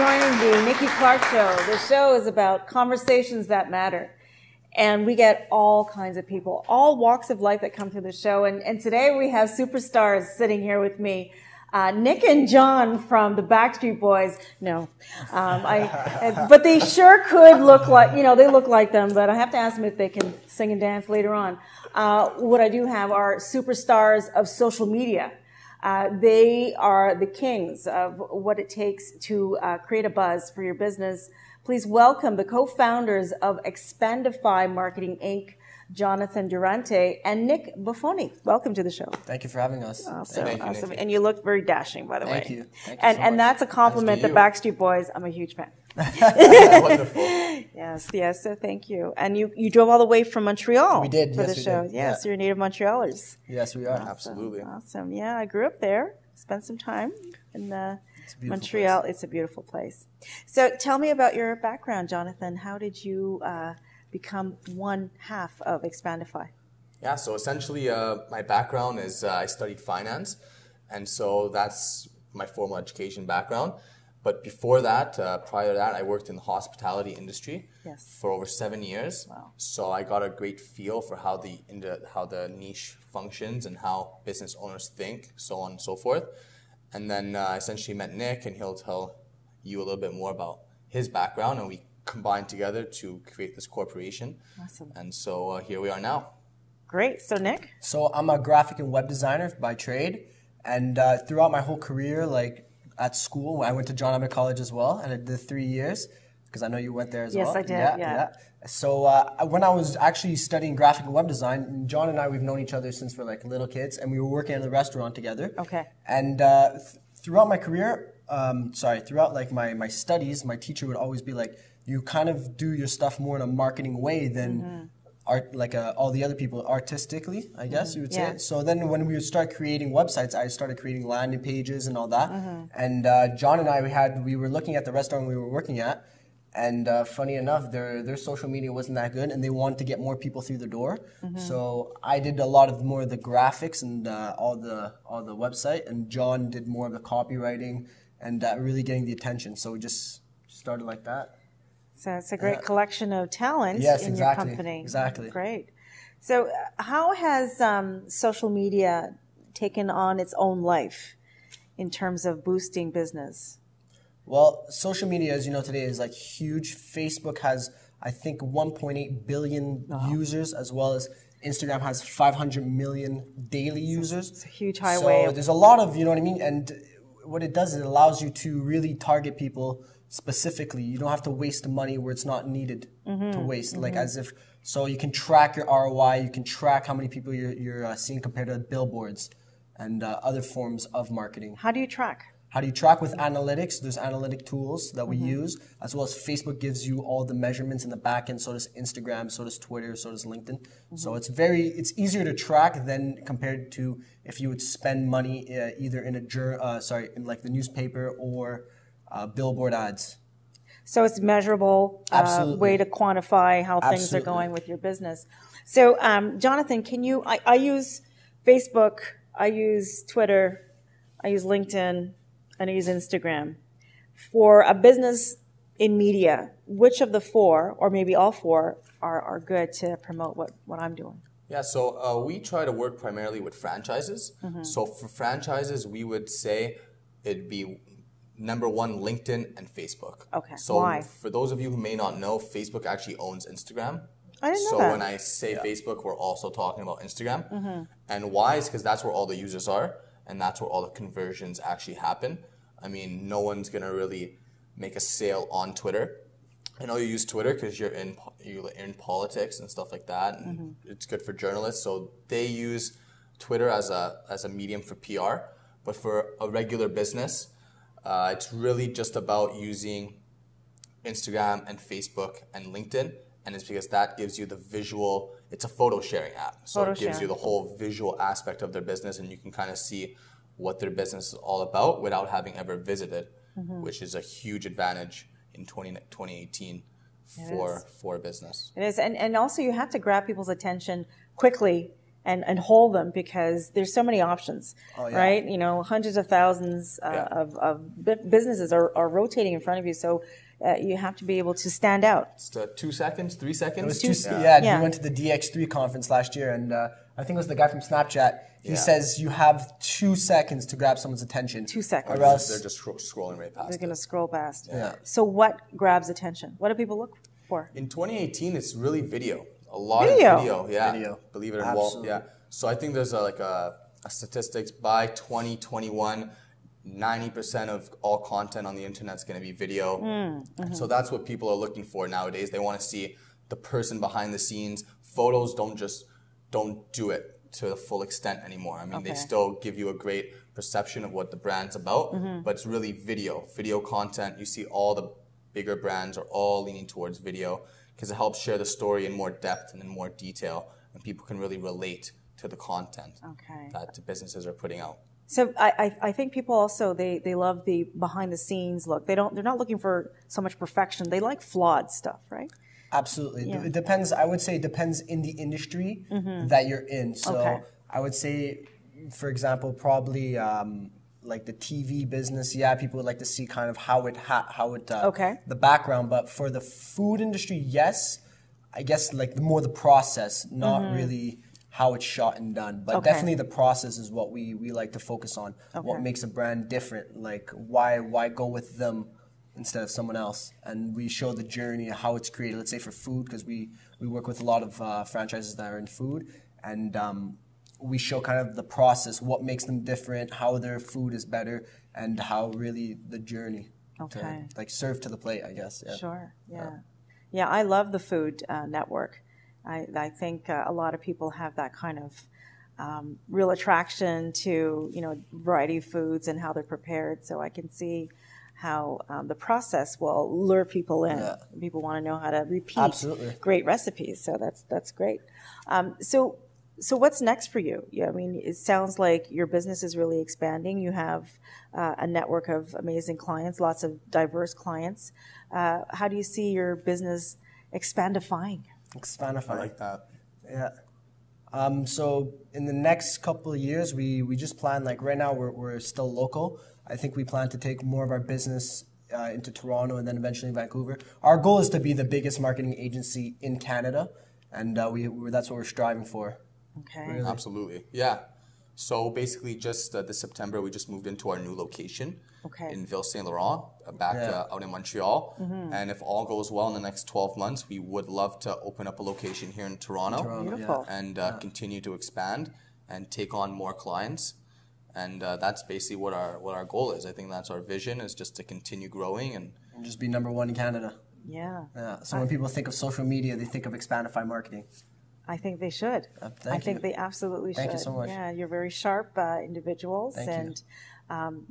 joining the Nikki Clarke Show. The show is about conversations that matter. And we get all kinds of people, all walks of life that come to the show. And today we have superstars sitting here with me. Nick and John from the Backstreet Boys. No. But they sure could look like, they look like them, but I have to ask them if they can sing and dance later on. What I do have are superstars of social media. They are the kings of what it takes to create a buzz for your business. Please welcome the co-founders of Expandify Marketing Inc., Jonathan Durante and Nick Buffone. Welcome to the show. Thank you for having us. Awesome. Thank you, Awesome. Nikki. And you look very dashing, by the way. Thank you. Thank you so much. And that's a compliment. The Backstreet Boys, I'm a huge fan. Wonderful. Yes. So thank you. And you drove all the way from Montreal. We did. For yes, the we show. did. Yes, you're native Montrealers. Yes, we are. Awesome. Absolutely. Awesome. Yeah, I grew up there. Spent some time in Montreal. Place. It's a beautiful place. So tell me about your background, Jonathan. How did you become one half of Expandify? Yeah, so essentially my background is I studied finance, and so that's my formal education background. But before that, prior to that, I worked in the hospitality industry for over 7 years. Wow. So I got a great feel for how the niche functions and how business owners think, so on and so forth. And then I essentially met Nick, and he'll tell you a little bit more about his background, and we combined together to create this corporation. Awesome. And so here we are now. Great. So Nick? So I'm a graphic and web designer by trade, and throughout my whole career, like at school, I went to John Abbott College as well, and I did 3 years, because I know you went there as well. Yes, I did, yeah. So when I was actually studying graphic and web design, John and I, we've known each other since we're like little kids, and we were working at a restaurant together. Okay. And throughout my career, throughout like my studies, my teacher would always be like, you kind of do your stuff more in a marketing way than all the other people artistically, I guess you would say. So then when we would start creating websites, I started creating landing pages and all that. And John and we were looking at the restaurant we were working at, and funny enough, their social media wasn't that good, and they wanted to get more people through the door. So I did a lot of more of the graphics and all the website, and John did more of the copywriting and really getting the attention. So we just started like that. So it's a great collection of talent in your company. Exactly. Great. So how has social media taken on its own life in terms of boosting business? Well, social media, as you know today, is like huge. Facebook has, I think, 1.8 billion users, as well as Instagram has 500 million daily users. It's a huge highway. So there's a lot of, you know what I mean? And what it does is it allows you to really target people specifically. You don't have to waste the money where it's not needed to waste. Like so you can track your ROI, you can track how many people you're seeing compared to billboards and other forms of marketing. How do you track? How do you track with analytics? There's analytic tools that we use, as well as Facebook gives you all the measurements in the back end. So does Instagram, so does Twitter, so does LinkedIn. So it's easier to track than compared to if you would spend money either in in like the newspaper or billboard ads. So it's measurable way to quantify how things are going with your business. So Jonathan, I use Facebook, I use Twitter, I use LinkedIn, and I use Instagram. For a business in media, which of the four, or maybe all four, are good to promote what I'm doing? Yeah, so we try to work primarily with franchises. So for franchises, we would say it'd be number one, LinkedIn and Facebook. Okay, so why? For those of you who may not know, Facebook actually owns Instagram. I didn't know so that. When I say Facebook, we're also talking about Instagram. And why is because that's where all the users are, and that's where all the conversions actually happen. I mean, no one's going to really make a sale on Twitter. I know you use Twitter because you're in politics and stuff like that, and it's good for journalists. So they use Twitter as a medium for PR. But for a regular business, it's really just about using Instagram and Facebook and LinkedIn, and it's because that gives you the visual. It's a photo sharing app, so it gives you the whole visual aspect of their business, and you can kind of see what their business is all about without having ever visited, which is a huge advantage in 2018 for a business. It is, and also you have to grab people's attention quickly and hold them, because there's so many options, right? You know, hundreds of thousands of businesses are rotating in front of you. So you have to be able to stand out. It's 2 seconds, 3 seconds. It was we went to the DX3 conference last year, and I think it was the guy from Snapchat. He says you have 2 seconds to grab someone's attention. 2 seconds. Or else they're just scrolling right past. They're going to scroll past. Yeah. So what grabs attention? What do people look for? In 2018, it's really video. A lot of video. Yeah. Video. Believe it or not. Yeah. So I think there's a statistics by 2021. 90% of all content on the internet is going to be video. So that's what people are looking for nowadays. They want to see the person behind the scenes. Photos don't do it to the full extent anymore. I mean, they still give you a great perception of what the brand's about, but it's really video content. You see all the bigger brands are all leaning towards video because it helps share the story in more depth and in more detail, and people can really relate to the content that the businesses are putting out. So I think people also, they love the behind the scenes look. They're not looking for so much perfection. They like flawed stuff, right? Absolutely. Yeah. It depends. I would say it depends in the industry that you're in. So I would say, for example, probably like the TV business. Yeah, people would like to see kind of how it the background. But for the food industry, yes, I guess like the process, not really how it's shot and done. But definitely the process is what we like to focus on. What makes a brand different? Like why go with them instead of someone else? And we show the journey of how it's created. Let's say for food, because we work with a lot of franchises that are in food, and we show kind of the process, what makes them different, how their food is better, and how really the journey to like serve to the plate, I guess. Yeah. Sure. Yeah. I love the Food Network. I think a lot of people have that kind of real attraction to, you know, variety of foods and how they're prepared. So I can see how the process will lure people in. Yeah. People want to know how to repeat great recipes. So that's great. So what's next for you? Yeah, I mean, it sounds like your business is really expanding. You have a network of amazing clients, lots of diverse clients. How do you see your business expandifying? Expandify. I like that. Yeah. So in the next couple of years, we just plan, like right now we're still local. I think we plan to take more of our business into Toronto and then eventually Vancouver. Our goal is to be the biggest marketing agency in Canada, and that's what we're striving for. Okay. Really. Absolutely. Yeah. So basically just this September, we just moved into our new location in Ville Saint Laurent, back out in Montreal. And if all goes well in the next 12 months, we would love to open up a location here in Toronto. Beautiful. And continue to expand and take on more clients. And that's basically what our goal is. I think that's our vision, is just to continue growing and just be #1 in Canada. Yeah. So when people think of social media, they think of Expandify marketing. I think they should. I think they absolutely should. Thank you so much. Yeah, you're very sharp individuals. Thank you.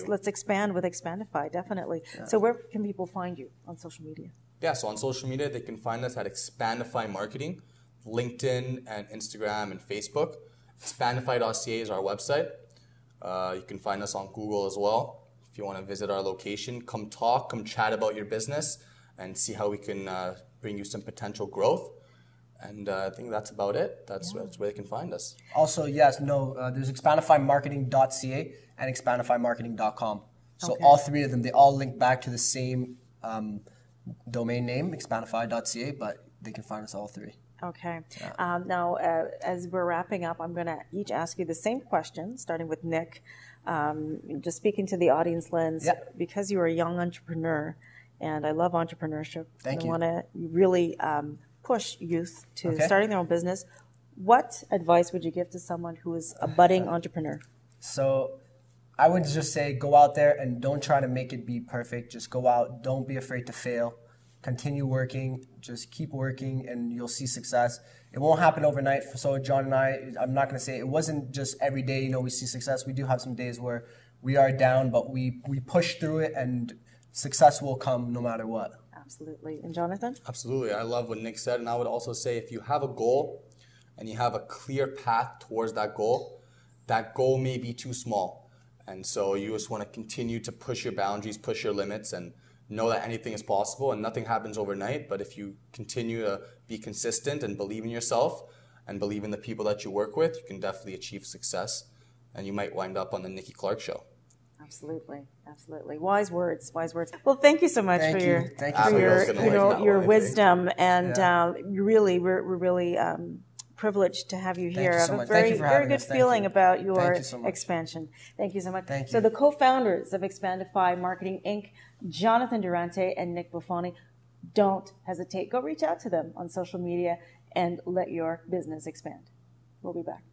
Let's expand with Expandify, definitely. Yeah. So where can people find you on social media? Yeah, so on social media, they can find us at Expandify Marketing, LinkedIn and Instagram and Facebook. Expandify.ca is our website. You can find us on Google as well. If you want to visit our location, come chat about your business and see how we can bring you some potential growth. And I think that's about it. That's where they can find us. Also, there's expandifymarketing.ca and expandifymarketing.com. So all three of them, they all link back to the same domain name, expandify.ca, but they can find us all three. Okay. Yeah. Now, as we're wrapping up, I'm going to each ask you the same question, starting with Nick. Just speaking to the audience lens, because you're a young entrepreneur, and I love entrepreneurship. Thank you. I want to really push youth to starting their own business. What advice would you give to someone who is a budding entrepreneur? So I would just say go out there and don't try to make it be perfect. Just go out. Don't be afraid to fail. Continue working. Just keep working and you'll see success. It won't happen overnight. So John and I'm not going to say it wasn't just every day, we see success. We do have some days where we are down, but we push through it and success will come no matter what. Absolutely. And Jonathan? Absolutely. I love what Nick said. And I would also say if you have a goal and you have a clear path towards that goal may be too small. And so you just want to continue to push your boundaries, push your limits, and know that anything is possible and nothing happens overnight. But if you continue to be consistent and believe in yourself and believe in the people that you work with, you can definitely achieve success, and you might wind up on the Nikki Clarke Show. Absolutely, absolutely. Wise words, wise words. Well, thank you so much for your wisdom, and we're really privileged to have you here. I have a very good feeling about your expansion. Thank you so much. Thank you. So the co-founders of Expandify Marketing Inc., Jonathan Durante and Nick Buffone, don't hesitate. Go reach out to them on social media and let your business expand. We'll be back.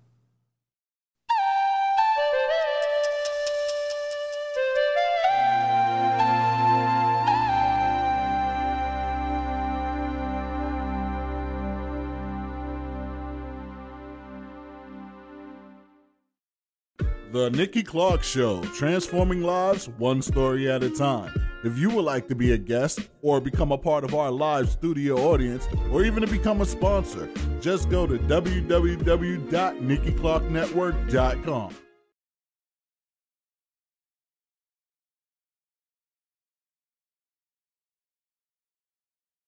The Nikki Clarke Show, transforming lives one story at a time. If you would like to be a guest or become a part of our live studio audience, or even to become a sponsor, just go to www.NikkiClarkeNetwork.com.